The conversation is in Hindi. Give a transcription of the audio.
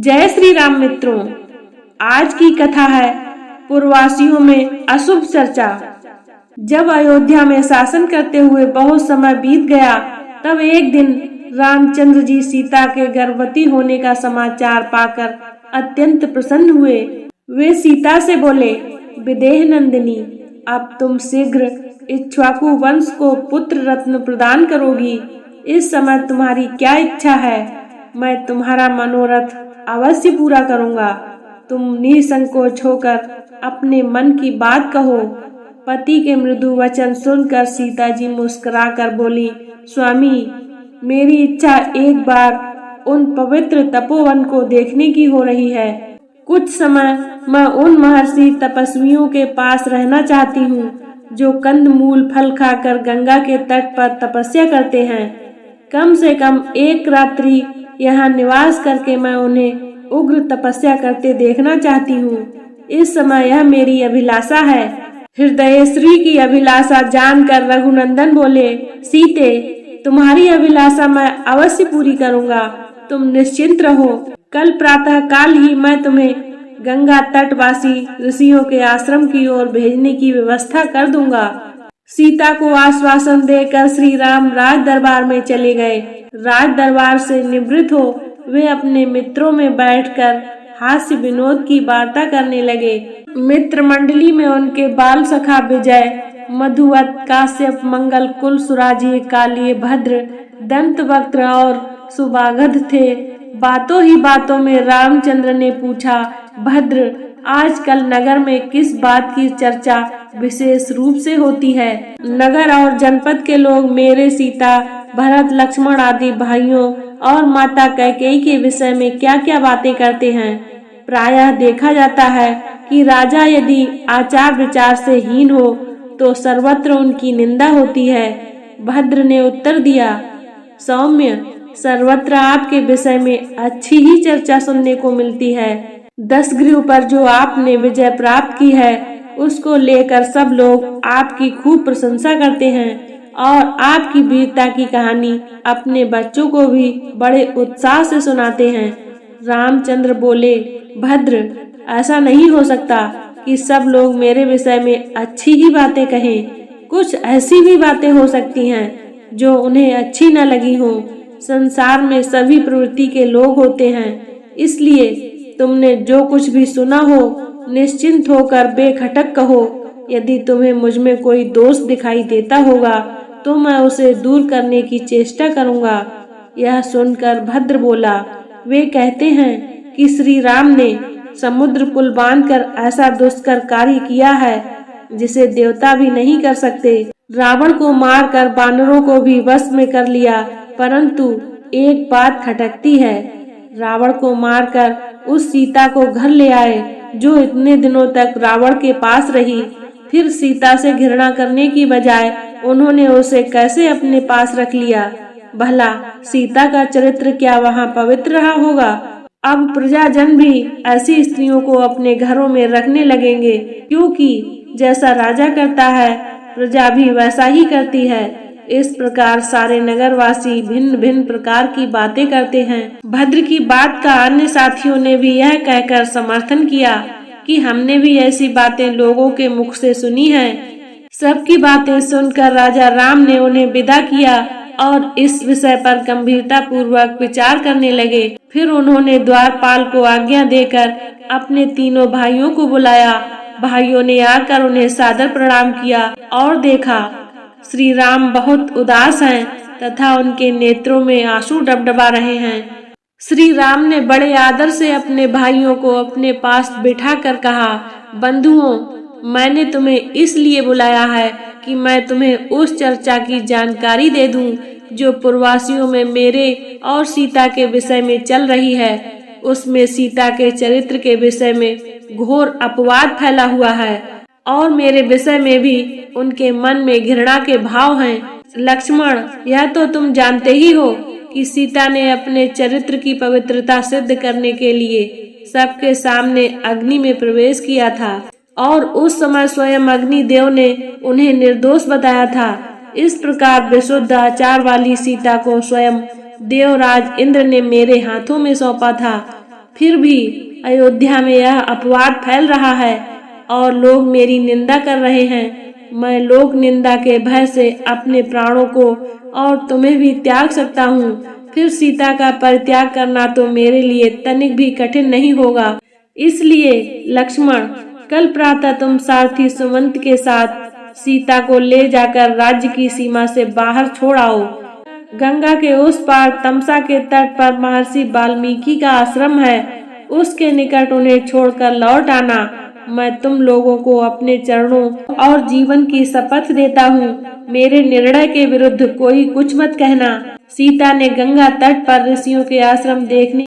जय श्री राम मित्रों, आज की कथा है पूर्ववासियों में अशुभ चर्चा। जब अयोध्या में शासन करते हुए बहुत समय बीत गया, तब एक दिन रामचंद्र जी सीता के गर्भवती होने का समाचार पाकर अत्यंत प्रसन्न हुए। वे सीता से बोले, विदेह नंदिनी, अब तुम शीघ्र इक्ष्वाकु वंश को पुत्र रत्न प्रदान करोगी। इस समय तुम्हारी क्या इच्छा है, मैं तुम्हारा मनोरथ अवश्य पूरा करूंगा। तुम निसंकोच होकर अपने मन की बात कहो। पति के मृदु वचन सुनकर सीता जी मुस्कुराकर बोली, स्वामी, मेरी इच्छा एक बार उन पवित्र तपोवन को देखने की हो रही है। कुछ समय मैं उन महर्षि तपस्वियों के पास रहना चाहती हूँ, जो कंद मूल फल खाकर गंगा के तट पर तपस्या करते हैं। कम से कम एक रात्रि यहाँ निवास करके मैं उन्हें उग्र तपस्या करते देखना चाहती हूँ। इस समय यह मेरी अभिलाषा है। हृदयश्री की अभिलाषा जानकर रघुनंदन बोले, सीते, तुम्हारी अभिलाषा मैं अवश्य पूरी करूँगा। तुम निश्चिंत रहो। कल प्रातः काल ही मैं तुम्हें गंगा तटवासी ऋषियों के आश्रम की ओर भेजने की व्यवस्था कर दूंगा। सीता को आश्वासन देकर श्री राम राज दरबार में चले गए। राज दरबार से निवृत्त हो वे अपने मित्रों में बैठकर हास्य विनोद की वार्ता करने लगे। मित्र मंडली में उनके बाल सखा विजय, मधुवत, काश्यप, मंगल, कुल, सुराजी, कालिय, भद्र, दंतवक्त्र और सुबागध थे। बातों ही बातों में रामचंद्र ने पूछा, भद्र, आजकल नगर में किस बात की चर्चा विशेष रूप से होती है? नगर और जनपद के लोग मेरे सीता, भरत, लक्ष्मण आदि भाइयों और माता कैकेयी के विषय में क्या क्या बातें करते हैं। प्रायः देखा जाता है कि राजा यदि आचार विचार से हीन हो तो सर्वत्र उनकी निंदा होती है। भद्र ने उत्तर दिया, सौम्य, सर्वत्र आपके विषय में अच्छी ही चर्चा सुनने को मिलती है। दशग्रीव पर जो आपने विजय प्राप्त की है, उसको लेकर सब लोग आपकी खूब प्रशंसा करते हैं और आपकी वीरता की कहानी अपने बच्चों को भी बड़े उत्साह से सुनाते हैं। रामचंद्र बोले, भद्र, ऐसा नहीं हो सकता कि सब लोग मेरे विषय में अच्छी ही बातें कहें। कुछ ऐसी भी बातें हो सकती हैं जो उन्हें अच्छी न लगी हो। संसार में सभी प्रवृत्ति के लोग होते हैं, इसलिए तुमने जो कुछ भी सुना हो निश्चिंत होकर बेखटक कहो। यदि तुम्हें मुझ में कोई दोष दिखाई देता होगा तो मैं उसे दूर करने की चेष्टा करूंगा। यह सुनकर भद्र बोला, वे कहते हैं कि श्री राम ने समुद्र पुल बांधकर ऐसा दुष्कर कार्य किया है जिसे देवता भी नहीं कर सकते। रावण को मारकर बानरों को भी वश में कर लिया, परंतु एक बात खटकती है। रावण को मारकर उस सीता को घर ले आए जो इतने दिनों तक रावण के पास रही। फिर सीता से घृणा करने की बजाय उन्होंने उसे कैसे अपने पास रख लिया? भला सीता का चरित्र क्या वहाँ पवित्र रहा होगा? अब प्रजाजन भी ऐसी स्त्रियों को अपने घरों में रखने लगेंगे, क्योंकि जैसा राजा करता है प्रजा भी वैसा ही करती है। इस प्रकार सारे नगरवासी भिन्न भिन्न प्रकार की बातें करते हैं। भद्र की बात का अन्य साथियों ने भी यह कहकर समर्थन किया कि हमने भी ऐसी बातें लोगों के मुख से सुनी हैं। सबकी बातें सुनकर राजा राम ने उन्हें विदा किया और इस विषय पर गंभीरता पूर्वक विचार करने लगे। फिर उन्होंने द्वारपाल को आज्ञा देकर अपने तीनों भाइयों को बुलाया। भाइयों ने आकर उन्हें सादर प्रणाम किया और देखा श्री राम बहुत उदास हैं तथा उनके नेत्रों में आंसू डबडबा रहे हैं। श्री राम ने बड़े आदर से अपने भाइयों को अपने पास बिठाकर कहा, बंधुओं, मैंने तुम्हें इसलिए बुलाया है कि मैं तुम्हें उस चर्चा की जानकारी दे दूं जो पूर्ववासियों में मेरे और सीता के विषय में चल रही है। उसमें सीता के चरित्र के विषय में घोर अपवाद फैला हुआ है और मेरे विषय में भी उनके मन में घृणा के भाव हैं। लक्ष्मण, यह तो तुम जानते ही हो कि सीता ने अपने चरित्र की पवित्रता सिद्ध करने के लिए सबके सामने अग्नि में प्रवेश किया था और उस समय स्वयं अग्नि देव ने उन्हें निर्दोष बताया था। इस प्रकार विशुद्ध आचार वाली सीता को स्वयं देवराज इंद्र ने मेरे हाथों में सौंपा था। फिर भी अयोध्या में यह अपवाद फैल रहा है और लोग मेरी निंदा कर रहे हैं। मैं लोक निंदा के भय से अपने प्राणों को और तुम्हें भी त्याग सकता हूँ। फिर सीता का परित्याग करना तो मेरे लिए तनिक भी कठिन नहीं होगा। इसलिए लक्ष्मण, कल प्रातः तुम सारथी सुमंत के साथ सीता को ले जाकर राज्य की सीमा से बाहर छोड़ आओ। गंगा के उस पार तमसा के तट पर महर्षि वाल्मीकि का आश्रम है, उसके निकट उन्हें छोड़कर लौट आना। मैं तुम लोगों को अपने चरणों और जीवन की शपथ देता हूँ, मेरे निर्णय के विरुद्ध कोई कुछ मत कहना। सीता ने गंगा तट पर ऋषियों के आश्रम देखने